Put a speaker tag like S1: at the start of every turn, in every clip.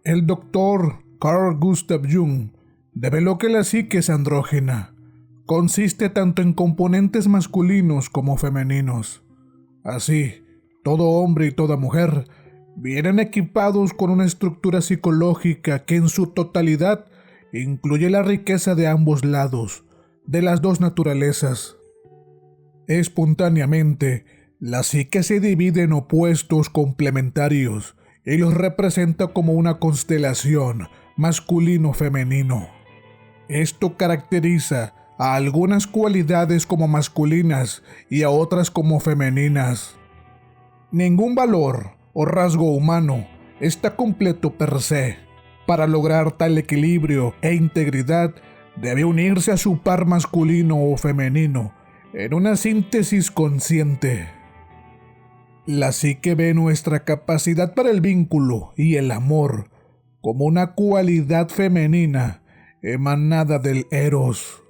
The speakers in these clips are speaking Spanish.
S1: El doctor Carl Gustav Jung reveló que la psique es andrógena. Consiste tanto en componentes masculinos como femeninos. Así, todo hombre y toda mujer vienen equipados con una estructura psicológica que en su totalidad incluye la riqueza de ambos lados, de las dos naturalezas. Espontáneamente, la psique se divide en opuestos complementarios y los representa como una constelación masculino-femenino. Esto caracteriza a algunas cualidades como masculinas y a otras como femeninas. Ningún valor o rasgo humano está completo per se. Para lograr tal equilibrio e integridad, debe unirse a su par masculino o femenino en una síntesis consciente. La psique ve nuestra capacidad para el vínculo y el amor como una cualidad femenina emanada del eros.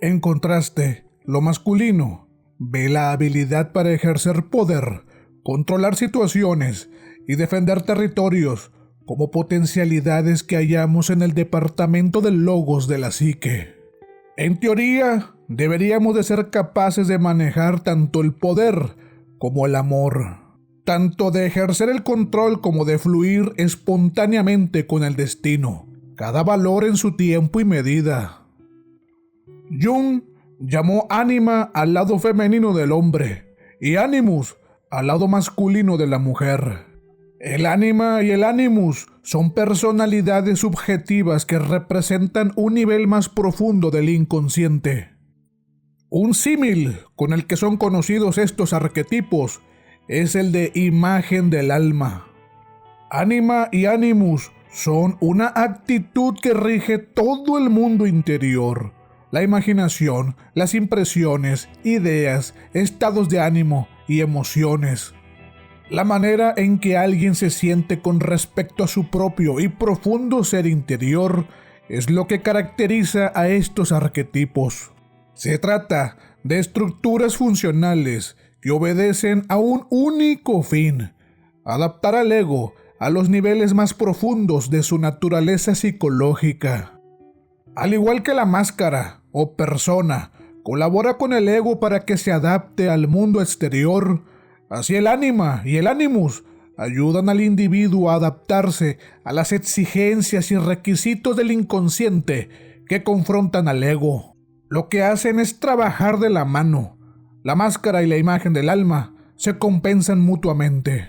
S1: En contraste, lo masculino ve la habilidad para ejercer poder, controlar situaciones y defender territorios como potencialidades que hallamos en el departamento del logos de la psique. En teoría, deberíamos de ser capaces de manejar tanto el poder como el amor, tanto de ejercer el control como de fluir espontáneamente con el destino, cada valor en su tiempo y medida. Jung llamó ánima al lado femenino del hombre y animus al lado masculino de la mujer. El ánima y el animus son personalidades subjetivas que representan un nivel más profundo del inconsciente. Un símil con el que son conocidos estos arquetipos es el de imagen del alma. Ánima y animus son una actitud que rige todo el mundo interior. La imaginación, las impresiones, ideas, estados de ánimo y emociones. La manera en que alguien se siente con respecto a su propio y profundo ser interior es lo que caracteriza a estos arquetipos. Se trata de estructuras funcionales que obedecen a un único fin: adaptar al ego a los niveles más profundos de su naturaleza psicológica. Al igual que la máscara o persona colabora con el ego para que se adapte al mundo exterior, así el ánima y el animus ayudan al individuo a adaptarse a las exigencias y requisitos del inconsciente que confrontan al ego. Lo que hacen es trabajar de la mano. La máscara y la imagen del alma se compensan mutuamente.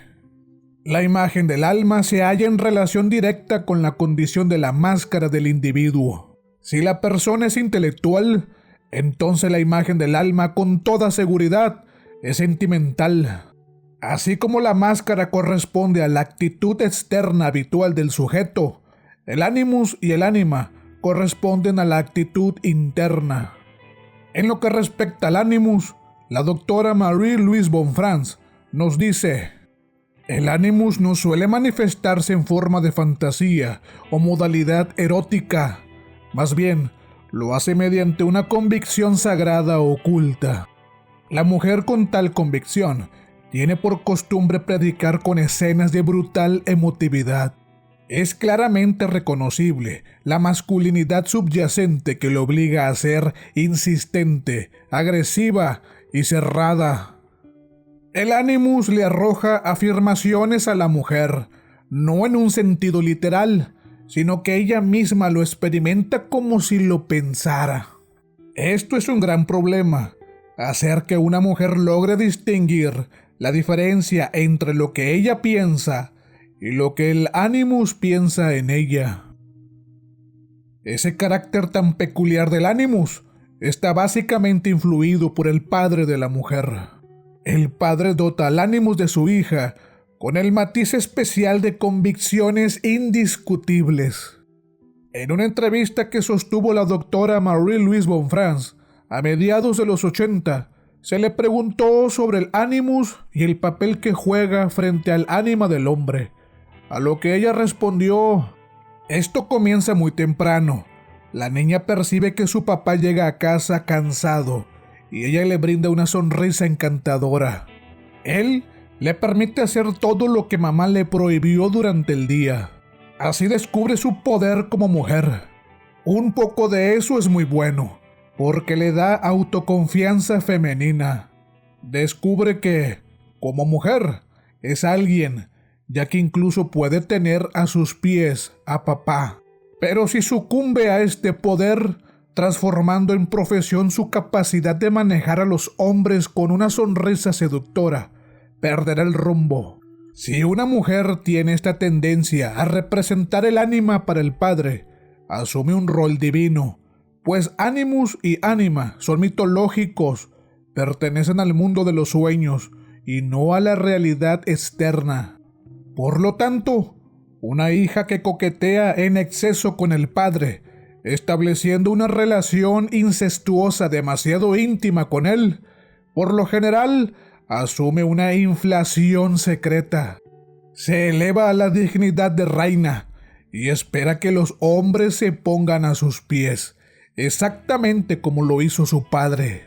S1: La imagen del alma se halla en relación directa con la condición de la máscara del individuo. Si la persona es intelectual, entonces la imagen del alma con toda seguridad es sentimental. Así como la máscara corresponde a la actitud externa habitual del sujeto, el animus y el ánima corresponden a la actitud interna. En lo que respecta al animus, la doctora Marie-Louise Bonfrance nos dice: el animus no suele manifestarse en forma de fantasía o modalidad erótica. Más bien, lo hace mediante una convicción sagrada oculta. La mujer con tal convicción tiene por costumbre predicar con escenas de brutal emotividad. Es claramente reconocible la masculinidad subyacente que le obliga a ser insistente, agresiva y cerrada. El animus le arroja afirmaciones a la mujer, no en un sentido literal, sino que ella misma lo experimenta como si lo pensara. Esto es un gran problema, hacer que una mujer logre distinguir la diferencia entre lo que ella piensa y lo que el animus piensa en ella. Ese carácter tan peculiar del animus está básicamente influido por el padre de la mujer. El padre dota al animus de su hija con el matiz especial de convicciones indiscutibles. En una entrevista que sostuvo la doctora Marie-Louise Bonfrance a mediados de los 80, se le preguntó sobre el animus y el papel que juega frente al ánima del hombre, a lo que ella respondió: esto comienza muy temprano. La niña percibe que su papá llega a casa cansado y ella le brinda una sonrisa encantadora. Él le permite hacer todo lo que mamá le prohibió durante el día. Así descubre su poder como mujer. Un poco de eso es muy bueno, porque le da autoconfianza femenina. Descubre que, como mujer, es alguien, ya que incluso puede tener a sus pies a papá. Pero si sucumbe a este poder, transformando en profesión su capacidad de manejar a los hombres con una sonrisa seductora, perderá el rumbo. Si una mujer tiene esta tendencia a representar el ánima para el padre, asume un rol divino, pues Animus y Ánima son mitológicos, pertenecen al mundo de los sueños y no a la realidad externa. Por lo tanto, una hija que coquetea en exceso con el padre, estableciendo una relación incestuosa demasiado íntima con él, por lo general, asume una inflación secreta. Se eleva a la dignidad de reina y espera que los hombres se pongan a sus pies, exactamente como lo hizo su padre.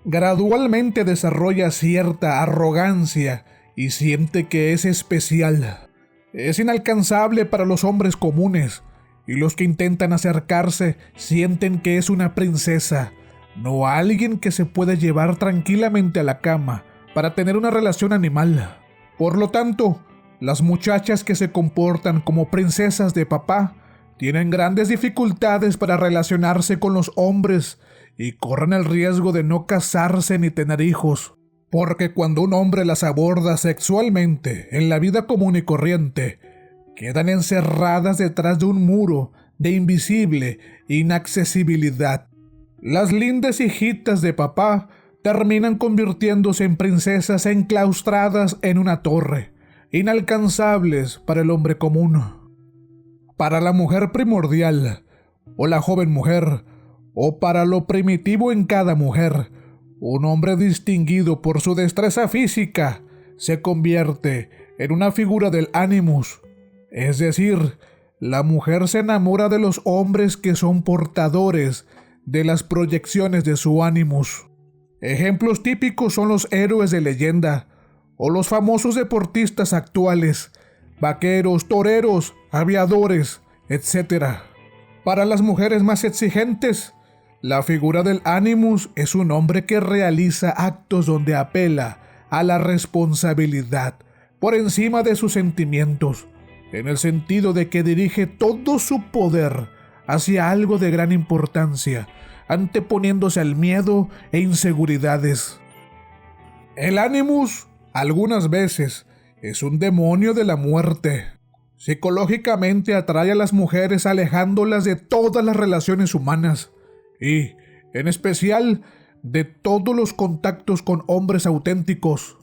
S1: Gradualmente desarrolla cierta arrogancia y siente que es especial. Es inalcanzable para los hombres comunes, y los que intentan acercarse sienten que es una princesa, no alguien que se puede llevar tranquilamente a la cama para tener una relación animal. Por lo tanto, las muchachas que se comportan como princesas de papá tienen grandes dificultades para relacionarse con los hombres y corren el riesgo de no casarse ni tener hijos, porque cuando un hombre las aborda sexualmente en la vida común y corriente, quedan encerradas detrás de un muro de invisible inaccesibilidad. Las lindas hijitas de papá terminan convirtiéndose en princesas enclaustradas en una torre, inalcanzables para el hombre común. Para la mujer primordial, o la joven mujer, o para lo primitivo en cada mujer, un hombre distinguido por su destreza física se convierte en una figura del Animus. Es decir, la mujer se enamora de los hombres que son portadores de las proyecciones de su Animus. Ejemplos típicos son los héroes de leyenda o los famosos deportistas actuales, vaqueros, toreros, aviadores, etc. Para las mujeres más exigentes, la figura del Animus es un hombre que realiza actos donde apela a la responsabilidad por encima de sus sentimientos, en el sentido de que dirige todo su poder hacia algo de gran importancia, anteponiéndose al miedo e inseguridades. El Animus, algunas veces, es un demonio de la muerte. Psicológicamente atrae a las mujeres alejándolas de todas las relaciones humanas y, en especial, de todos los contactos con hombres auténticos.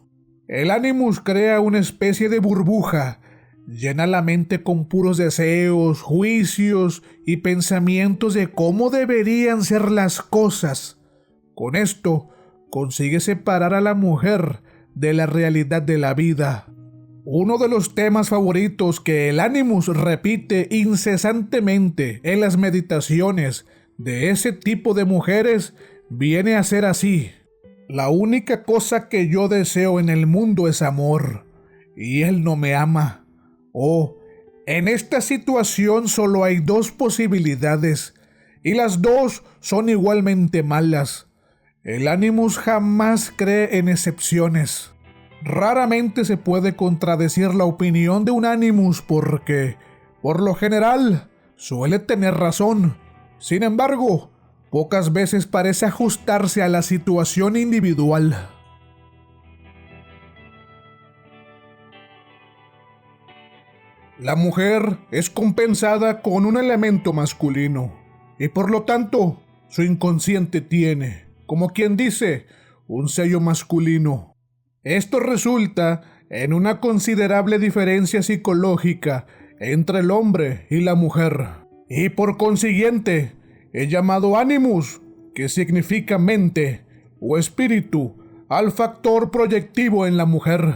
S1: El Animus crea una especie de burbuja, llena la mente con puros deseos, juicios y pensamientos de cómo deberían ser las cosas. Con esto, consigue separar a la mujer de la realidad de la vida. Uno de los temas favoritos que el Animus repite incesantemente en las meditaciones de ese tipo de mujeres viene a ser así: la única cosa que yo deseo en el mundo es amor, y él no me ama. En esta situación solo hay dos posibilidades, y las dos son igualmente malas. El Animus jamás cree en excepciones. Raramente se puede contradecir la opinión de un Animus porque, por lo general, suele tener razón. Sin embargo, pocas veces parece ajustarse a la situación individual. La mujer es compensada con un elemento masculino y por lo tanto su inconsciente tiene, como quien dice, un sello masculino. Esto resulta en una considerable diferencia psicológica entre el hombre y la mujer, y por consiguiente es llamado Animus, que significa mente o espíritu, al factor proyectivo en la mujer.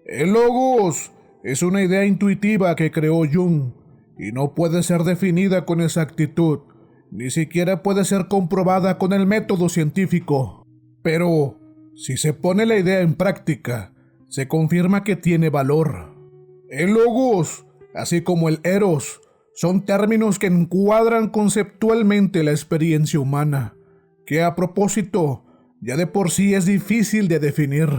S1: El Logos es una idea intuitiva que creó Jung y no puede ser definida con exactitud, ni siquiera puede ser comprobada con el método científico. Pero, si se pone la idea en práctica, se confirma que tiene valor. El logos, así como el eros, son términos que encuadran conceptualmente la experiencia humana, que a propósito, ya de por sí es difícil de definir.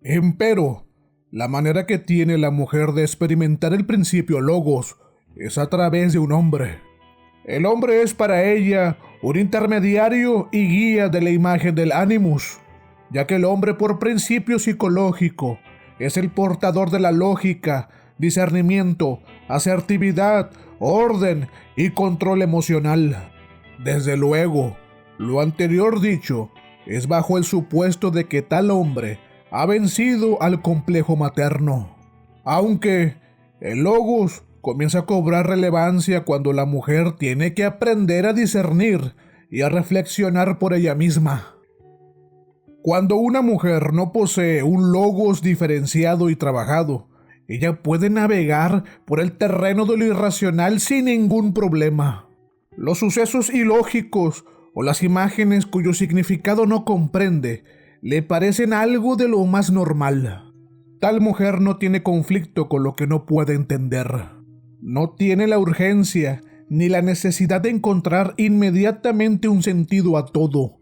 S1: Empero, la manera que tiene la mujer de experimentar el principio logos es a través de un hombre. El hombre es para ella un intermediario y guía de la imagen del animus, ya que el hombre por principio psicológico es el portador de la lógica, discernimiento, asertividad, orden y control emocional. Desde luego, lo anterior dicho es bajo el supuesto de que tal hombre ha vencido al complejo materno. Aunque el logos comienza a cobrar relevancia cuando la mujer tiene que aprender a discernir y a reflexionar por ella misma. Cuando una mujer no posee un logos diferenciado y trabajado, ella puede navegar por el terreno de lo irracional sin ningún problema. Los sucesos ilógicos o las imágenes cuyo significado no comprende le parecen algo de lo más normal. Tal mujer no tiene conflicto con lo que no puede entender. No tiene la urgencia ni la necesidad de encontrar inmediatamente un sentido a todo.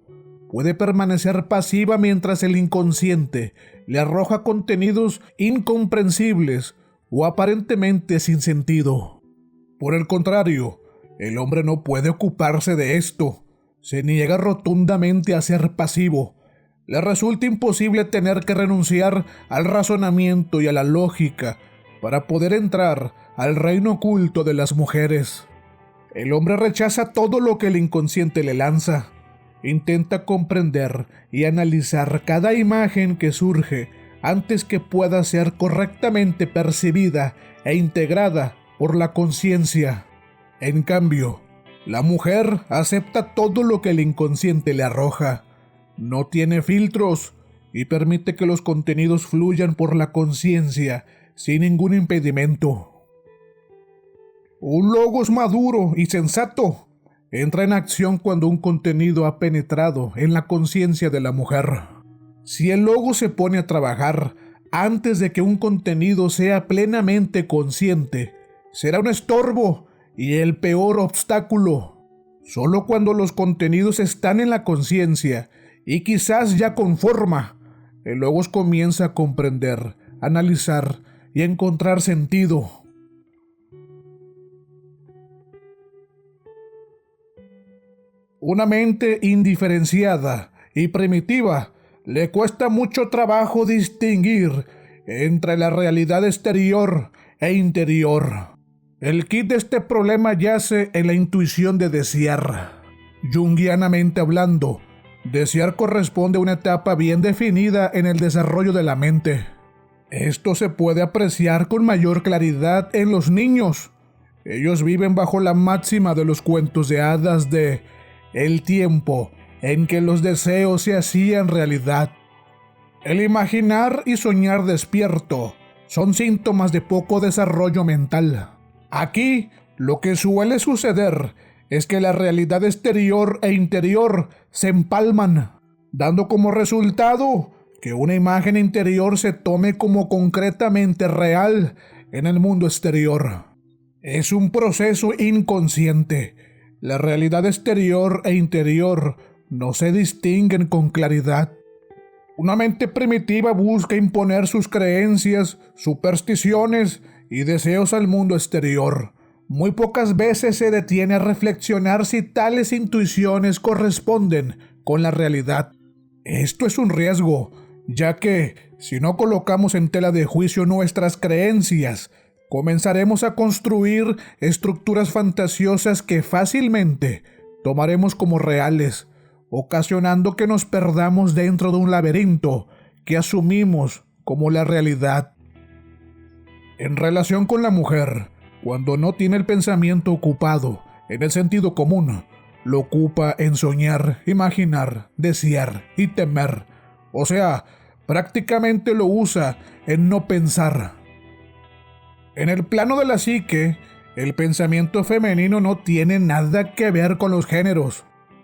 S1: Puede permanecer pasiva mientras el inconsciente le arroja contenidos incomprensibles o aparentemente sin sentido. Por el contrario, el hombre no puede ocuparse de esto. Se niega rotundamente a ser pasivo. Le resulta imposible tener que renunciar al razonamiento y a la lógica para poder entrar al reino oculto de las mujeres. El hombre rechaza todo lo que el inconsciente le lanza. Intenta comprender y analizar cada imagen que surge antes que pueda ser correctamente percibida e integrada por la conciencia. En cambio, la mujer acepta todo lo que el inconsciente le arroja. No tiene filtros y permite que los contenidos fluyan por la conciencia sin ningún impedimento. Un logos maduro y sensato entra en acción cuando un contenido ha penetrado en la conciencia de la mujer. Si el logos se pone a trabajar antes de que un contenido sea plenamente consciente, será un estorbo y el peor obstáculo. Solo cuando los contenidos están en la conciencia y quizás ya con forma, el logos comienza a comprender, analizar y a encontrar sentido. Una mente indiferenciada y primitiva le cuesta mucho trabajo distinguir entre la realidad exterior e interior. El kit de este problema yace en la intuición de desear. Junguianamente hablando, desear corresponde a una etapa bien definida en el desarrollo de la mente. Esto se puede apreciar con mayor claridad en los niños. Ellos viven bajo la máxima de los cuentos de hadas de el tiempo en que los deseos se hacían realidad. El imaginar y soñar despierto son síntomas de poco desarrollo mental. Aquí, lo que suele suceder es que la realidad exterior e interior se empalman, dando como resultado que una imagen interior se tome como concretamente real en el mundo exterior. Es un proceso inconsciente. La realidad exterior e interior no se distinguen con claridad. Una mente primitiva busca imponer sus creencias, supersticiones y deseos al mundo exterior. Muy pocas veces se detiene a reflexionar si tales intuiciones corresponden con la realidad. Esto es un riesgo, ya que si no colocamos en tela de juicio nuestras creencias, comenzaremos a construir estructuras fantasiosas que fácilmente tomaremos como reales, ocasionando que nos perdamos dentro de un laberinto que asumimos como la realidad. En relación con la mujer, cuando no tiene el pensamiento ocupado en el sentido común, lo ocupa en soñar, imaginar, desear y temer. O sea, prácticamente lo usa en no pensar. En el plano de la psique, el pensamiento femenino no tiene nada que ver con los géneros.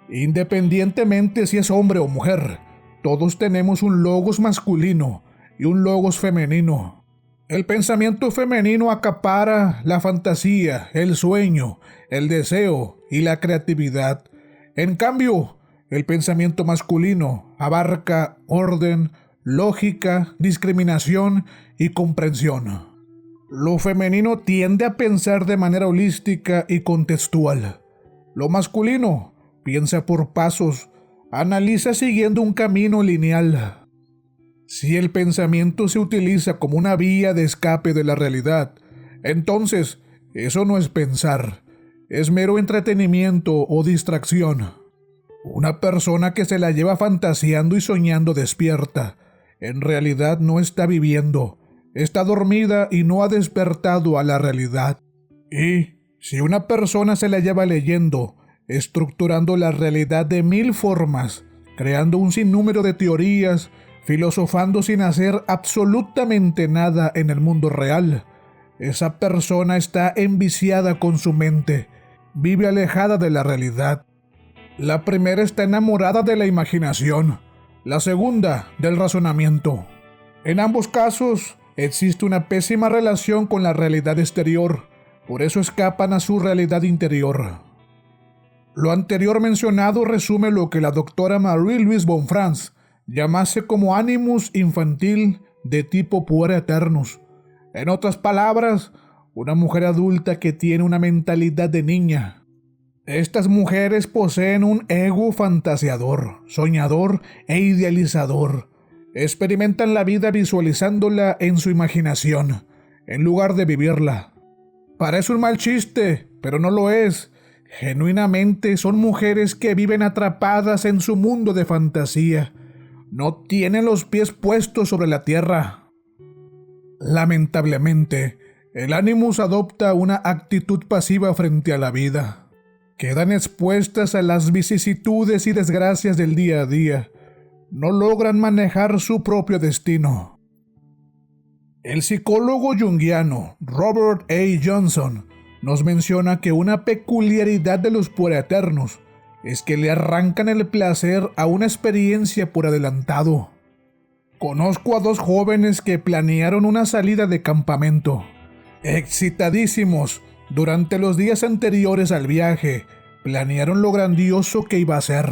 S1: Independientemente si es hombre o mujer, todos tenemos un logos masculino y un logos femenino. El pensamiento femenino acapara la fantasía, el sueño, el deseo y la creatividad. En cambio, el pensamiento masculino abarca orden, lógica, discriminación y comprensión. Lo femenino tiende a pensar de manera holística y contextual. Lo masculino piensa por pasos, analiza siguiendo un camino lineal. Si el pensamiento se utiliza como una vía de escape de la realidad, entonces eso no es pensar, es mero entretenimiento o distracción. Una persona que se la lleva fantaseando y soñando despierta, en realidad no está viviendo, está dormida y no ha despertado a la realidad. Y si una persona se la lleva leyendo, estructurando la realidad de 1000 formas, creando un sinnúmero de teorías, filosofando sin hacer absolutamente nada en el mundo real, esa persona está enviciada con su mente, vive alejada de la realidad. La primera está enamorada de la imaginación, la segunda del razonamiento. En ambos casos existe una pésima relación con la realidad exterior, por eso escapan a su realidad interior. Lo anterior mencionado resume lo que la doctora Marie-Louise Bonfrance llamase como animus infantil de tipo puer aeternus. En otras palabras, una mujer adulta que tiene una mentalidad de niña. Estas mujeres poseen un ego fantaseador, soñador e idealizador. Experimentan la vida visualizándola en su imaginación, en lugar de vivirla. Parece un mal chiste, pero no lo es. Genuinamente son mujeres que viven atrapadas en su mundo de fantasía. No tienen los pies puestos sobre la tierra. Lamentablemente, el Animus adopta una actitud pasiva frente a la vida. Quedan expuestas a las vicisitudes y desgracias del día a día. No logran manejar su propio destino. El psicólogo junguiano Robert A. Johnson nos menciona que una peculiaridad de los puereternos es que le arrancan el placer a una experiencia por adelantado. Conozco a 2 jóvenes que planearon una salida de campamento. Excitadísimos, durante los días anteriores al viaje, planearon lo grandioso que iba a ser.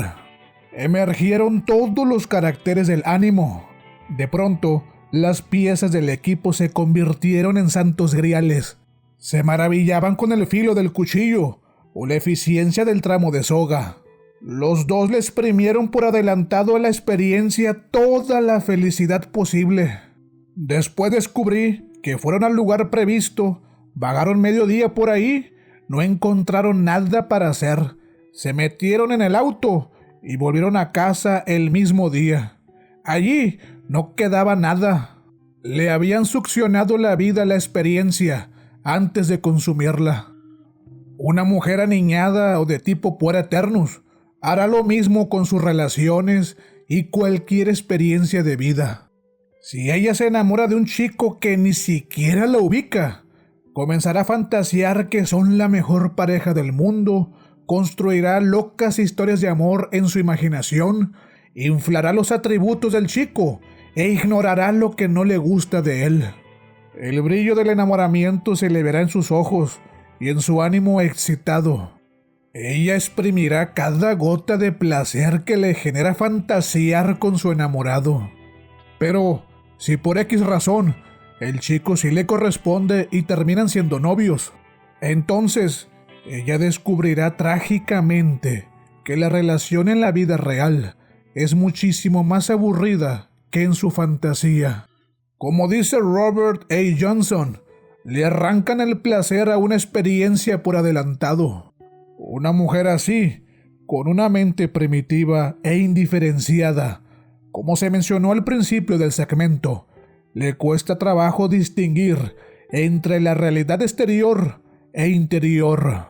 S1: Emergieron todos los caracteres del ánimo. De pronto, las piezas del equipo se convirtieron en santos griales. Se maravillaban con el filo del cuchillo o la eficiencia del tramo de soga. Los 2 le exprimieron por adelantado a la experiencia toda la felicidad posible. Después descubrí que fueron al lugar previsto, vagaron medio día por ahí, no encontraron nada para hacer, se metieron en el auto y volvieron a casa el mismo día. Allí no quedaba nada. Le habían succionado la vida a la experiencia antes de consumirla. Una mujer aniñada o de tipo puer aeternus hará lo mismo con sus relaciones y cualquier experiencia de vida. Si ella se enamora de un chico que ni siquiera la ubica, comenzará a fantasear que son la mejor pareja del mundo, construirá locas historias de amor en su imaginación, inflará los atributos del chico e ignorará lo que no le gusta de él. El brillo del enamoramiento se le verá en sus ojos y en su ánimo excitado. Ella exprimirá cada gota de placer que le genera fantasear con su enamorado. Pero, si por X razón, el chico sí le corresponde y terminan siendo novios, entonces ella descubrirá trágicamente que la relación en la vida real es muchísimo más aburrida que en su fantasía. Como dice Robert A. Johnson, le arrancan el placer a una experiencia por adelantado. Una mujer así, con una mente primitiva e indiferenciada, como se mencionó al principio del segmento, le cuesta trabajo distinguir entre la realidad exterior e interior.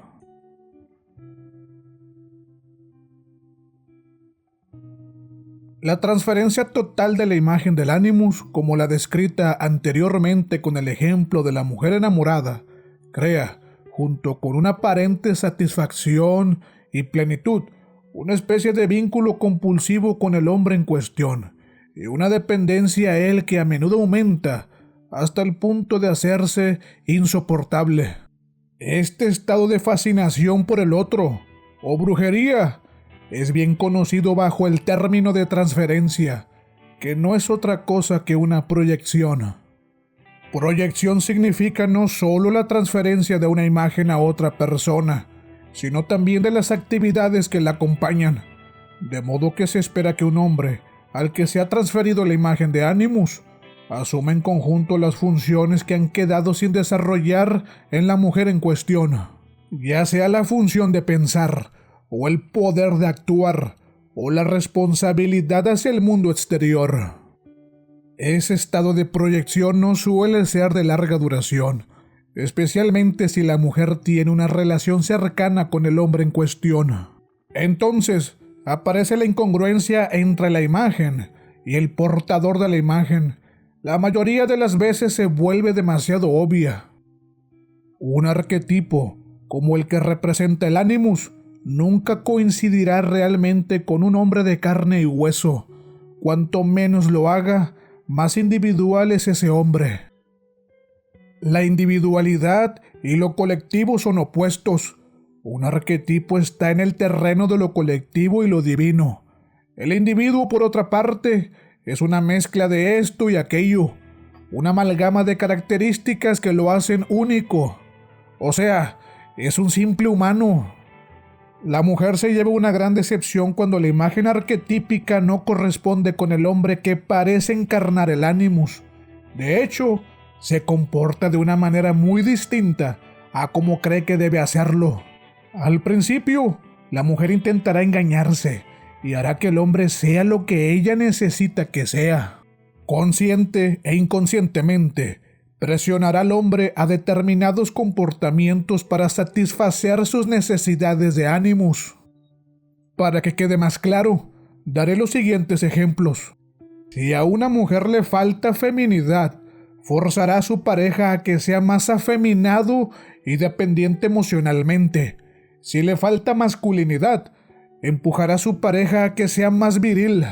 S1: La transferencia total de la imagen del Animus, como la descrita anteriormente con el ejemplo de la mujer enamorada, crea, junto con una aparente satisfacción y plenitud, una especie de vínculo compulsivo con el hombre en cuestión, y una dependencia a él que a menudo aumenta hasta el punto de hacerse insoportable. Este estado de fascinación por el otro, o brujería, es bien conocido bajo el término de transferencia, que no es otra cosa que una proyección. Proyección significa no solo la transferencia de una imagen a otra persona, sino también de las actividades que la acompañan, de modo que se espera que un hombre, al que se ha transferido la imagen de Animus, asuma en conjunto las funciones que han quedado sin desarrollar en la mujer en cuestión, ya sea la función de pensar, o el poder de actuar, o la responsabilidad hacia el mundo exterior. Ese estado de proyección no suele ser de larga duración, especialmente si la mujer tiene una relación cercana con el hombre en cuestión. Entonces, aparece la incongruencia entre la imagen y el portador de la imagen. La mayoría de las veces se vuelve demasiado obvia. Un arquetipo, como el que representa el Animus, nunca coincidirá realmente con un hombre de carne y hueso. Cuanto menos lo haga, más individual es ese hombre. La individualidad y lo colectivo son opuestos. Un arquetipo está en el terreno de lo colectivo y lo divino. El individuo, por otra parte, es una mezcla de esto y aquello, una amalgama de características que lo hacen único. O sea, es un simple humano. La mujer se lleva una gran decepción cuando la imagen arquetípica no corresponde con el hombre que parece encarnar el Animus. De hecho, se comporta de una manera muy distinta a como cree que debe hacerlo. Al principio, la mujer intentará engañarse y hará que el hombre sea lo que ella necesita que sea. Consciente e inconscientemente, presionará al hombre a determinados comportamientos para satisfacer sus necesidades de Animus. Para que quede más claro, daré los siguientes ejemplos. Si a una mujer le falta feminidad, forzará a su pareja a que sea más afeminado y dependiente emocionalmente. Si le falta masculinidad, empujará a su pareja a que sea más viril,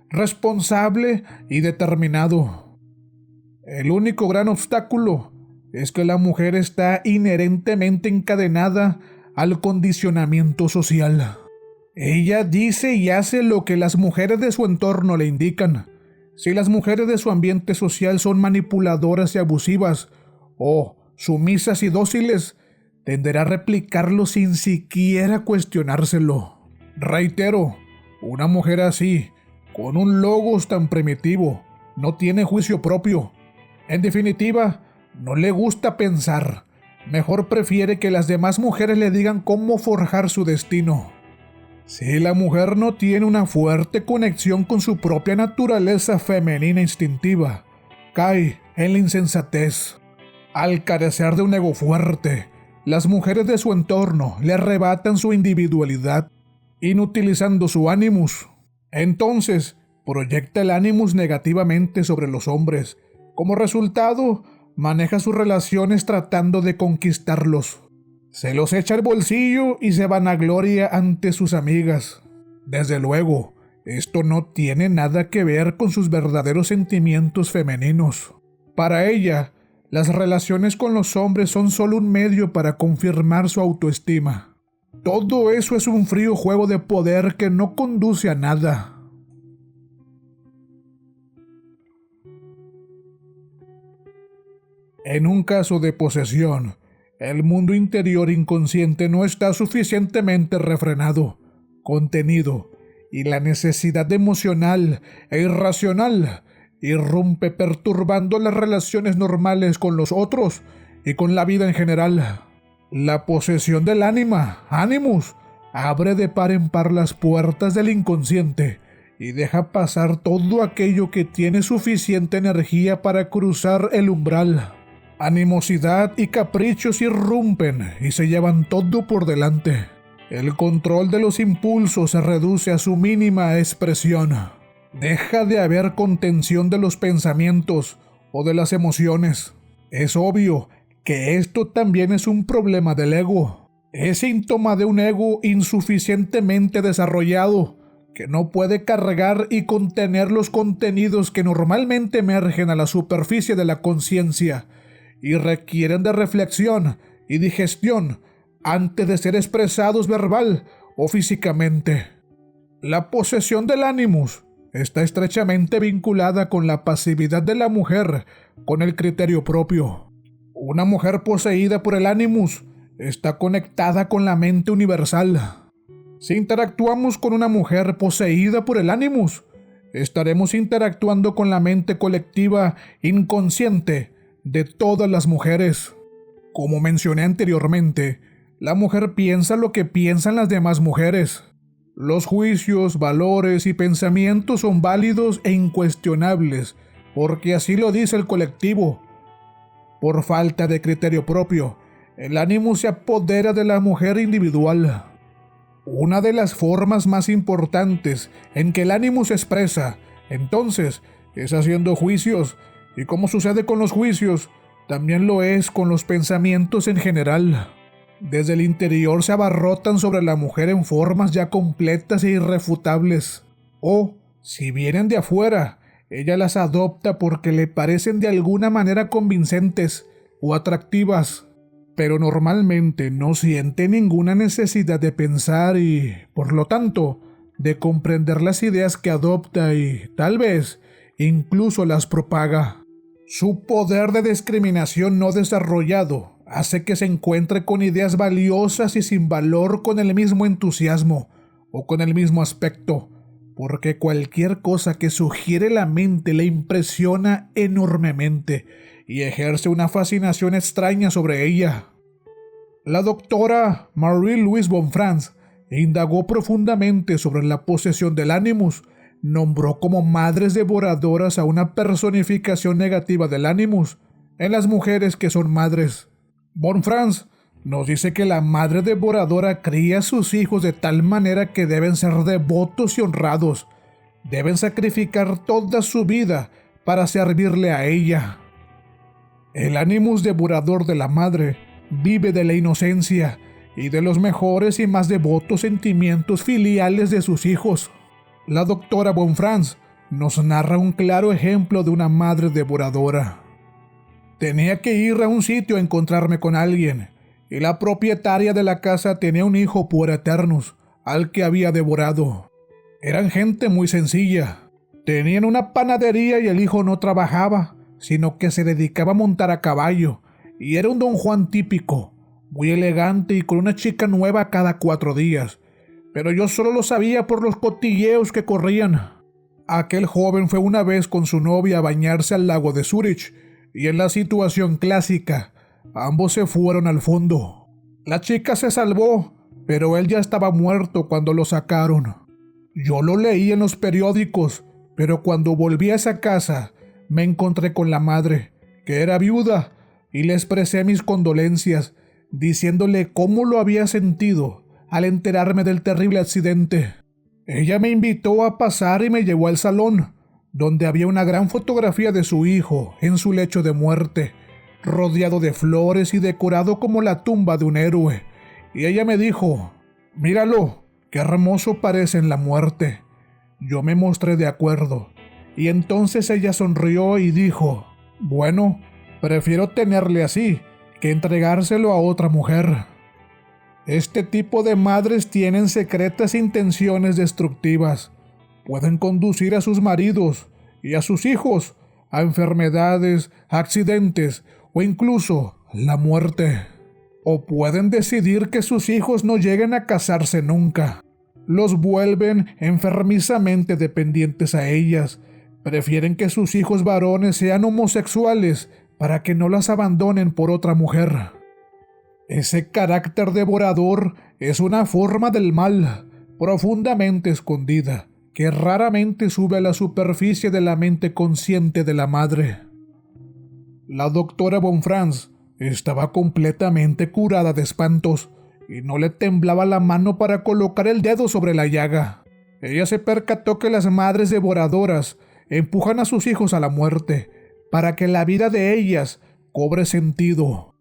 S1: responsable y determinado. El único gran obstáculo es que la mujer está inherentemente encadenada al condicionamiento social. Ella dice y hace lo que las mujeres de su entorno le indican. Si las mujeres de su ambiente social son manipuladoras y abusivas, o sumisas y dóciles, tenderá a replicarlo sin siquiera cuestionárselo. Reitero, una mujer así, con un logos tan primitivo, no tiene juicio propio. En definitiva, no le gusta pensar. Mejor prefiere que las demás mujeres le digan cómo forjar su destino. Si la mujer no tiene una fuerte conexión con su propia naturaleza femenina instintiva, cae en la insensatez. Al carecer de un ego fuerte, las mujeres de su entorno le arrebatan su individualidad, inutilizando su Animus. Entonces, proyecta el Animus negativamente sobre los hombres. Como resultado, maneja sus relaciones tratando de conquistarlos. Se los echa al bolsillo y se vanagloria ante sus amigas. Desde luego, esto no tiene nada que ver con sus verdaderos sentimientos femeninos. Para ella, las relaciones con los hombres son solo un medio para confirmar su autoestima. Todo eso es un frío juego de poder que no conduce a nada. En un caso de posesión, el mundo interior inconsciente no está suficientemente refrenado, contenido, y la necesidad emocional e irracional irrumpe perturbando las relaciones normales con los otros y con la vida en general. La posesión del ánima, Animus, abre de par en par las puertas del inconsciente y deja pasar todo aquello que tiene suficiente energía para cruzar el umbral. Animosidad y caprichos irrumpen y se llevan todo por delante. El control de los impulsos se reduce a su mínima expresión. Deja de haber contención de los pensamientos o de las emociones. Es obvio que esto también es un problema del ego. Es síntoma de un ego insuficientemente desarrollado que no puede cargar y contener los contenidos que normalmente emergen a la superficie de la conciencia y requieren de reflexión y digestión antes de ser expresados verbal o físicamente. La posesión del Animus está estrechamente vinculada con la pasividad de la mujer con el criterio propio. Una mujer poseída por el Animus está conectada con la mente universal. Si interactuamos con una mujer poseída por el Animus, estaremos interactuando con la mente colectiva inconsciente de todas las mujeres. Como mencioné anteriormente, la mujer piensa lo que piensan las demás mujeres. Los juicios, valores y pensamientos son válidos e incuestionables, porque así lo dice el colectivo. Por falta de criterio propio, el Animus se apodera de la mujer individual. Una de las formas más importantes en que el Animus se expresa, entonces, es haciendo juicios, y como sucede con los juicios, también lo es con los pensamientos en general. Desde el interior se abarrotan sobre la mujer en formas ya completas e irrefutables. O, si vienen de afuera, ella las adopta porque le parecen de alguna manera convincentes o atractivas, pero normalmente no siente ninguna necesidad de pensar y, por lo tanto, de comprender las ideas que adopta y, tal vez, incluso las propaga. Su poder de discriminación no desarrollado hace que se encuentre con ideas valiosas y sin valor con el mismo entusiasmo o con el mismo aspecto, porque cualquier cosa que sugiere la mente le impresiona enormemente y ejerce una fascinación extraña sobre ella. La doctora Marie-Louise Bonfrance indagó profundamente sobre la posesión del Animus. Nombró como madres devoradoras a una personificación negativa del Animus en las mujeres que son madres. Bonfrance nos dice que la madre devoradora cría a sus hijos de tal manera que deben ser devotos y honrados. Deben sacrificar toda su vida para servirle a ella. El Animus devorador de la madre vive de la inocencia y de los mejores y más devotos sentimientos filiales de sus hijos. La doctora Bonfrance nos narra un claro ejemplo de una madre devoradora. Tenía que ir a un sitio a encontrarme con alguien, y la propietaria de la casa tenía un hijo por eternus, al que había devorado. Eran gente muy sencilla. Tenían una panadería y el hijo no trabajaba, sino que se dedicaba a montar a caballo, y era un don Juan típico, muy elegante y con una chica nueva cada 4 días. Pero yo solo lo sabía por los cotilleos que corrían. Aquel joven fue una vez con su novia a bañarse al lago de Zúrich, y en la situación clásica, ambos se fueron al fondo. La chica se salvó, pero él ya estaba muerto cuando lo sacaron. Yo lo leí en los periódicos, pero cuando volví a esa casa, me encontré con la madre, que era viuda, y le expresé mis condolencias, diciéndole cómo lo había sentido al enterarme del terrible accidente. Ella me invitó a pasar y me llevó al salón, donde había una gran fotografía de su hijo en su lecho de muerte, rodeado de flores y decorado como la tumba de un héroe. Y ella me dijo: «Míralo, qué hermoso parece en la muerte». Yo me mostré de acuerdo, y entonces ella sonrió y dijo: «Bueno, prefiero tenerle así que entregárselo a otra mujer». Este tipo de madres tienen secretas intenciones destructivas. Pueden conducir a sus maridos y a sus hijos a enfermedades, accidentes o incluso la muerte. O pueden decidir que sus hijos no lleguen a casarse nunca. Los vuelven enfermizamente dependientes a ellas. Prefieren que sus hijos varones sean homosexuales para que no las abandonen por otra mujer. Ese carácter devorador es una forma del mal profundamente escondida, que raramente sube a la superficie de la mente consciente de la madre. La doctora Bonfrance estaba completamente curada de espantos y no le temblaba la mano para colocar el dedo sobre la llaga. Ella se percató que las madres devoradoras empujan a sus hijos a la muerte para que la vida de ellas cobre sentido.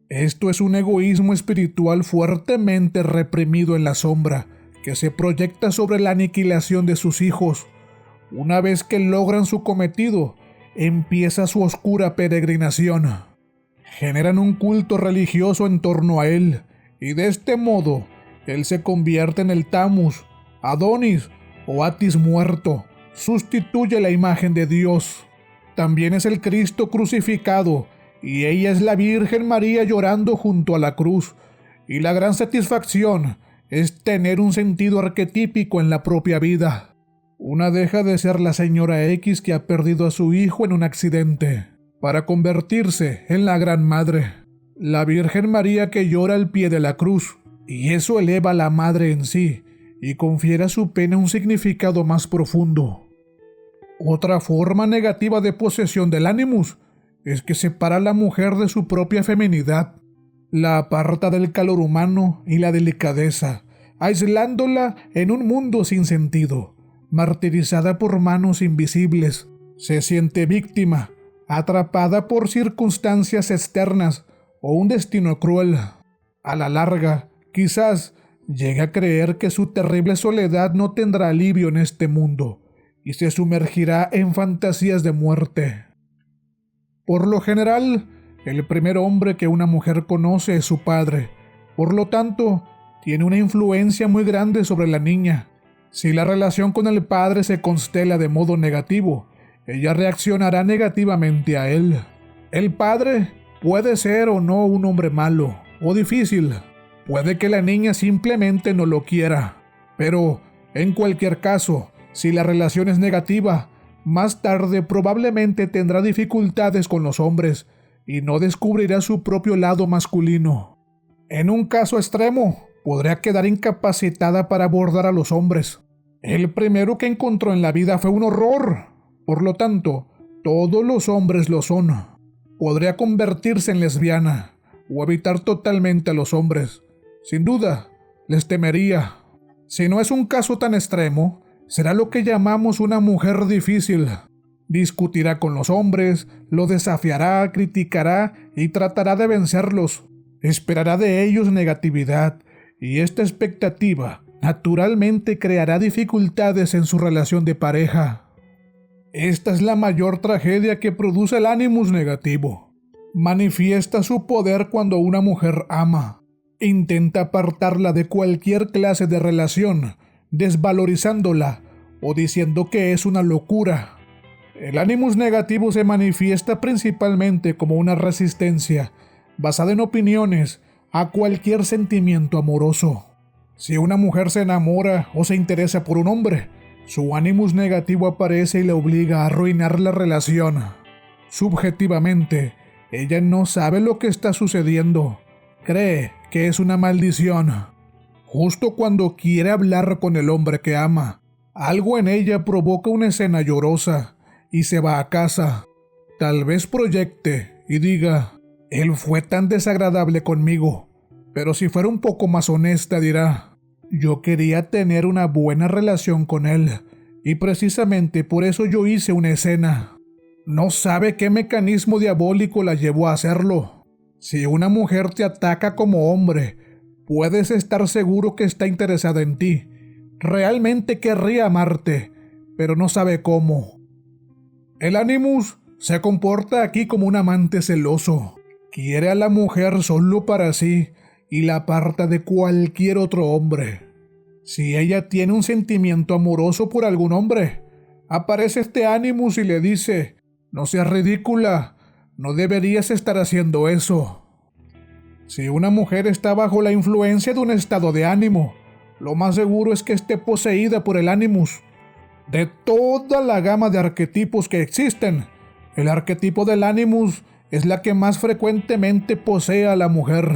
S1: Esto es un egoísmo espiritual fuertemente reprimido en la sombra, que se proyecta sobre la aniquilación de sus hijos. Una vez que logran su cometido, empieza su oscura peregrinación. Generan un culto religioso en torno a él, y de este modo, él se convierte en el Tammuz, Adonis o Atis muerto. Sustituye la imagen de Dios. También es el Cristo crucificado, y ella es la Virgen María llorando junto a la cruz. Y la gran satisfacción es tener un sentido arquetípico en la propia vida. Una deja de ser la señora X que ha perdido a su hijo en un accidente, para convertirse en la Gran Madre, la Virgen María que llora al pie de la cruz, y eso eleva a la madre en sí, y confiere a su pena un significado más profundo. Otra forma negativa de posesión del Animus es que separa a la mujer de su propia feminidad, la aparta del calor humano y la delicadeza, aislándola en un mundo sin sentido, martirizada por manos invisibles. Se siente víctima, atrapada por circunstancias externas o un destino cruel. A la larga, quizás llegue a creer que su terrible soledad no tendrá alivio en este mundo y se sumergirá en fantasías de muerte. Por lo general, el primer hombre que una mujer conoce es su padre. Por lo tanto, tiene una influencia muy grande sobre la niña. Si la relación con el padre se constela de modo negativo, ella reaccionará negativamente a él. El padre puede ser o no un hombre malo o difícil. Puede que la niña simplemente no lo quiera. Pero, en cualquier caso, si la relación es negativa, más tarde probablemente tendrá dificultades con los hombres y no descubrirá su propio lado masculino. En un caso extremo, podría quedar incapacitada para abordar a los hombres. El primero que encontró en la vida fue un horror. Por lo tanto, todos los hombres lo son. Podría convertirse en lesbiana o evitar totalmente a los hombres. Sin duda, les temería. Si no es un caso tan extremo, será lo que llamamos una mujer difícil. Discutirá con los hombres, lo desafiará, criticará y tratará de vencerlos. Esperará de ellos negatividad, y esta expectativa naturalmente creará dificultades en su relación de pareja. Esta es la mayor tragedia que produce el Animus negativo. Manifiesta su poder cuando una mujer ama. Intenta apartarla de cualquier clase de relación, desvalorizándola o diciendo que es una locura. El Animus negativo se manifiesta principalmente como una resistencia, basada en opiniones, a cualquier sentimiento amoroso. Si una mujer se enamora o se interesa por un hombre, su Animus negativo aparece y le obliga a arruinar la relación. Subjetivamente, ella no sabe lo que está sucediendo. Cree que es una maldición. Justo cuando quiere hablar con el hombre que ama, algo en ella provoca una escena llorosa y se va a casa. Tal vez proyecte y diga: él fue tan desagradable conmigo. Pero si fuera un poco más honesta dirá: yo quería tener una buena relación con él, y precisamente por eso yo hice una escena. No sabe qué mecanismo diabólico la llevó a hacerlo. Si una mujer te ataca como hombre, puedes estar seguro que está interesada en ti. Realmente querría amarte, pero no sabe cómo. El Animus se comporta aquí como un amante celoso. Quiere a la mujer solo para sí y la aparta de cualquier otro hombre. Si ella tiene un sentimiento amoroso por algún hombre, aparece este Animus y le dice: no seas ridícula, no deberías estar haciendo eso. Si una mujer está bajo la influencia de un estado de ánimo, lo más seguro es que esté poseída por el Animus. De toda la gama de arquetipos que existen, el arquetipo del Animus es la que más frecuentemente posee a la mujer.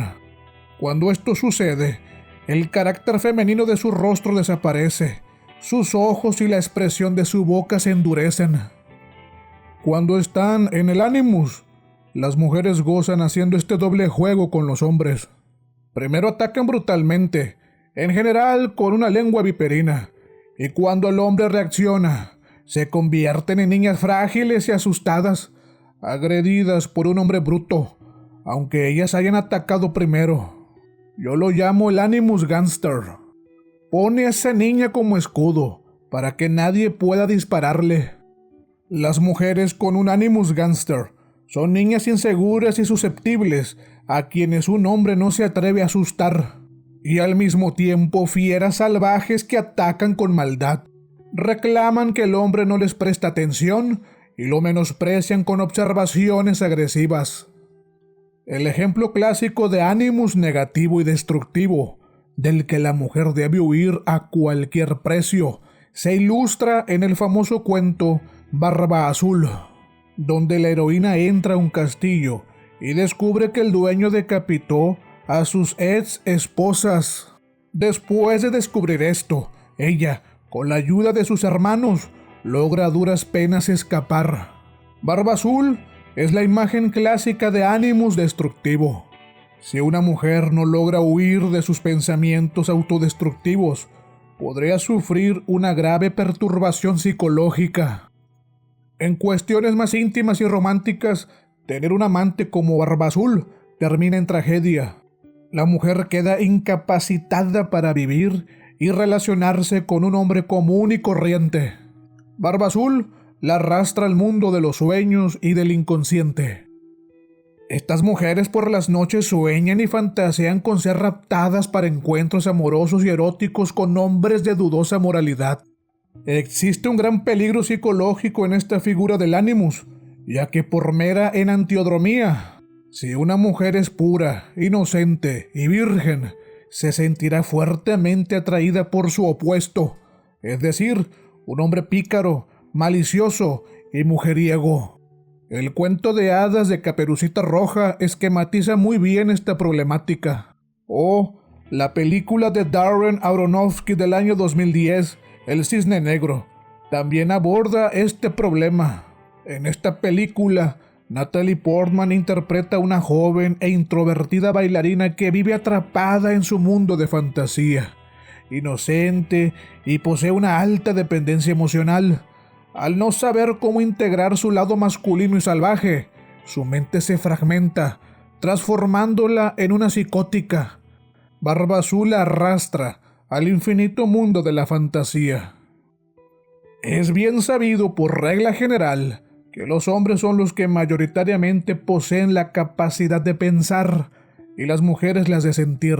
S1: Cuando esto sucede, el carácter femenino de su rostro desaparece, sus ojos y la expresión de su boca se endurecen. Cuando están en el Animus, las mujeres gozan haciendo este doble juego con los hombres. Primero atacan brutalmente, en general con una lengua viperina, y cuando el hombre reacciona, se convierten en niñas frágiles y asustadas, agredidas por un hombre bruto, aunque ellas hayan atacado primero. Yo lo llamo el Animus Gangster. pone a esa niña como escudo, para que nadie pueda dispararle. Las mujeres con un animus gangster son niñas inseguras y susceptibles a quienes un hombre no se atreve a asustar, y al mismo tiempo fieras salvajes que atacan con maldad. Reclaman que el hombre no les presta atención y lo menosprecian con observaciones agresivas. El ejemplo clásico de animus negativo y destructivo, del que la mujer debe huir a cualquier precio, se ilustra en el famoso cuento Barba Azul, donde la heroína entra a un castillo y descubre que el dueño decapitó a sus ex esposas. Después de descubrir esto, ella, con la ayuda de sus hermanos, logra a duras penas escapar. Barba Azul es la imagen clásica de animus destructivo. Si una mujer no logra huir de sus pensamientos autodestructivos, podría sufrir una grave perturbación psicológica. En cuestiones más íntimas y románticas, tener un amante como Barba Azul termina en tragedia. La mujer queda incapacitada para vivir y relacionarse con un hombre común y corriente. Barba Azul la arrastra al mundo de los sueños y del inconsciente. Estas mujeres por las noches sueñan y fantasean con ser raptadas para encuentros amorosos y eróticos con hombres de dudosa moralidad. Existe un gran peligro psicológico en esta figura del animus, ya que por mera enantiodromía, si una mujer es pura, inocente y virgen, se sentirá fuertemente atraída por su opuesto, es decir, un hombre pícaro, malicioso y mujeriego. El cuento de hadas de Caperucita Roja esquematiza muy bien esta problemática. O la película de Darren Aronofsky del año 2010, El Cisne Negro, también aborda este problema. En esta película, Natalie Portman interpreta a una joven e introvertida bailarina que vive atrapada en su mundo de fantasía, inocente y posee una alta dependencia emocional. Al no saber cómo integrar su lado masculino y salvaje, su mente se fragmenta, transformándola en una psicótica. Barba Azul la arrastra al infinito mundo de la fantasía. Es bien sabido por regla general que los hombres son los que mayoritariamente poseen la capacidad de pensar y las mujeres las de sentir.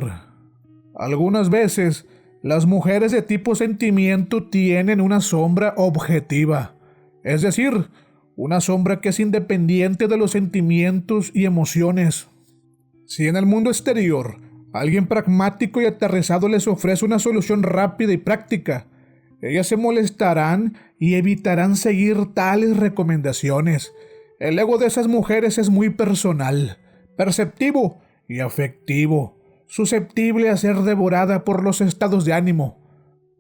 S1: Algunas veces, las mujeres de tipo sentimiento tienen una sombra objetiva, es decir, una sombra que es independiente de los sentimientos y emociones. Si en el mundo exterior, alguien pragmático y aterrizado les ofrece una solución rápida y práctica, ellas se molestarán y evitarán seguir tales recomendaciones. El ego de esas mujeres es muy personal, perceptivo y afectivo, susceptible a ser devorada por los estados de ánimo.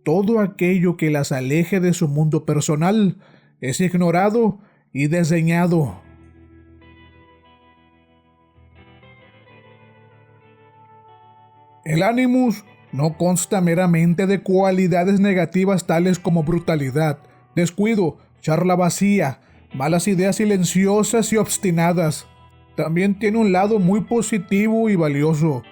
S1: Todo aquello que las aleje de su mundo personal es ignorado y desdeñado. El animus no consta meramente de cualidades negativas tales como brutalidad, descuido, charla vacía, malas ideas silenciosas y obstinadas. También tiene un lado muy positivo y valioso.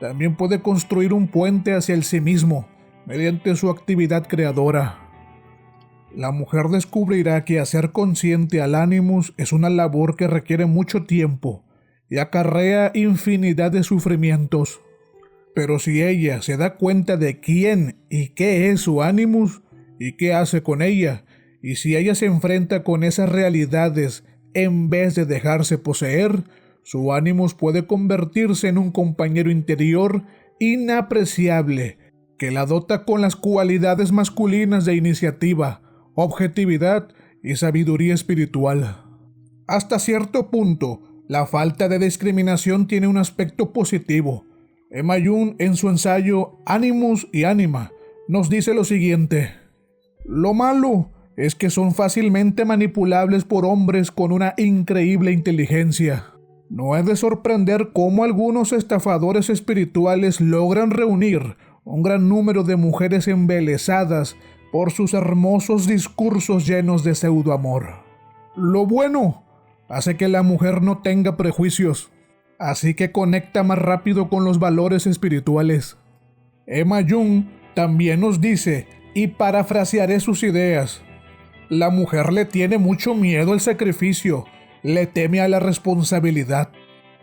S1: También puede construir un puente hacia el sí mismo, mediante su actividad creadora. La mujer descubrirá que hacer consciente al animus es una labor que requiere mucho tiempo y acarrea infinidad de sufrimientos. Pero si ella se da cuenta de quién y qué es su animus y qué hace con ella, y si ella se enfrenta con esas realidades en vez de dejarse poseer, su animus puede convertirse en un compañero interior inapreciable que la dota con las cualidades masculinas de iniciativa, objetividad y sabiduría espiritual. Hasta cierto punto, la falta de discriminación tiene un aspecto positivo. Emma Jung, en su ensayo Animus y Ánima, nos dice lo siguiente: lo malo es que son fácilmente manipulables por hombres con una increíble inteligencia. No es de sorprender cómo algunos estafadores espirituales logran reunir un gran número de mujeres embelesadas por sus hermosos discursos llenos de pseudoamor. Lo bueno hace que la mujer no tenga prejuicios, así que conecta más rápido con los valores espirituales. Emma Jung También nos dice, y parafrasearé sus ideas, la mujer le tiene mucho miedo al sacrificio, le teme a la responsabilidad.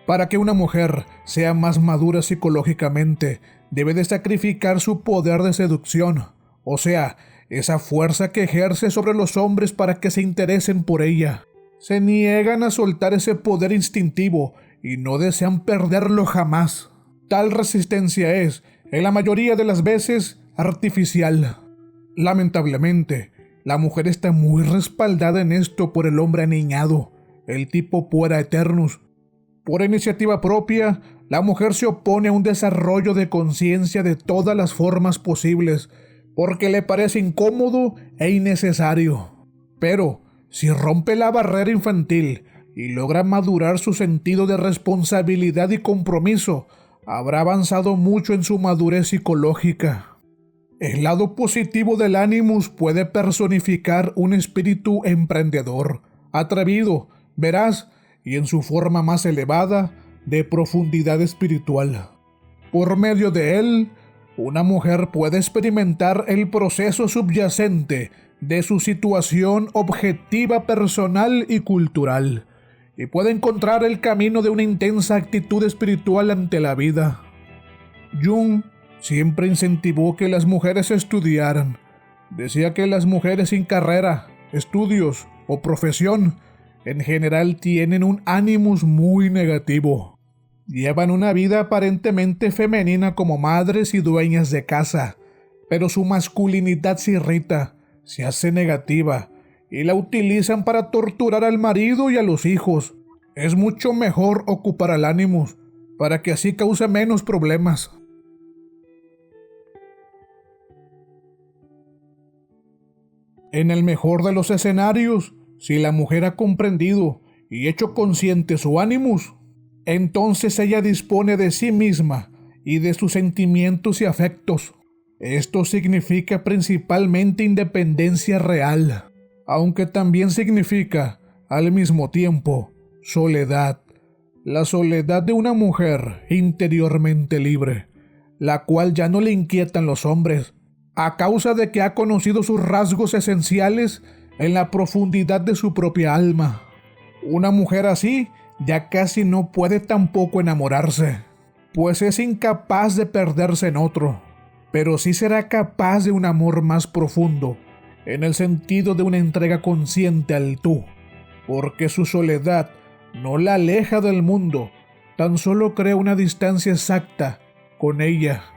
S1: Para que una mujer sea más madura psicológicamente, debe de sacrificar su poder de seducción, o sea, esa fuerza que ejerce sobre los hombres para que se interesen por ella. Se niegan a soltar ese poder instintivo y no desean perderlo jamás. Tal resistencia es, en la mayoría de las veces, artificial. Lamentablemente, la mujer está muy respaldada en esto por el hombre aniñado, el tipo puera eternus. Por iniciativa propia, la mujer se opone a un desarrollo de conciencia de todas las formas posibles, porque le parece incómodo e innecesario. Pero, si rompe la barrera infantil y logra madurar su sentido de responsabilidad y compromiso, habrá avanzado mucho en su madurez psicológica. El lado positivo del Animus puede personificar un espíritu emprendedor, atrevido, veraz y en su forma más elevada, de profundidad espiritual. Por medio de él, una mujer puede experimentar el proceso subyacente de su situación objetiva personal y cultural, y puede encontrar el camino de una intensa actitud espiritual ante la vida. Jung siempre incentivó que las mujeres estudiaran. Decía que las mujeres sin carrera, estudios o profesión en general tienen un ánimos muy negativo. Llevan una vida aparentemente femenina como madres y dueñas de casa, pero su masculinidad se irrita, se hace negativa y la utilizan para torturar al marido y a los hijos. Es mucho mejor ocupar al Animus para que así cause menos problemas. En el mejor de los escenarios, si la mujer ha comprendido y hecho consciente su Animus, entonces ella dispone de sí misma y de sus sentimientos y afectos. Esto significa principalmente independencia real, aunque también significa, al mismo tiempo, soledad. La soledad de una mujer interiormente libre, la cual ya no le inquietan los hombres, a causa de que ha conocido sus rasgos esenciales en la profundidad de su propia alma. Una mujer así ya casi no puede tampoco enamorarse, pues es incapaz de perderse en otro, pero sí será capaz de un amor más profundo, en el sentido de una entrega consciente al tú, porque su soledad no la aleja del mundo, tan solo crea una distancia exacta con ella.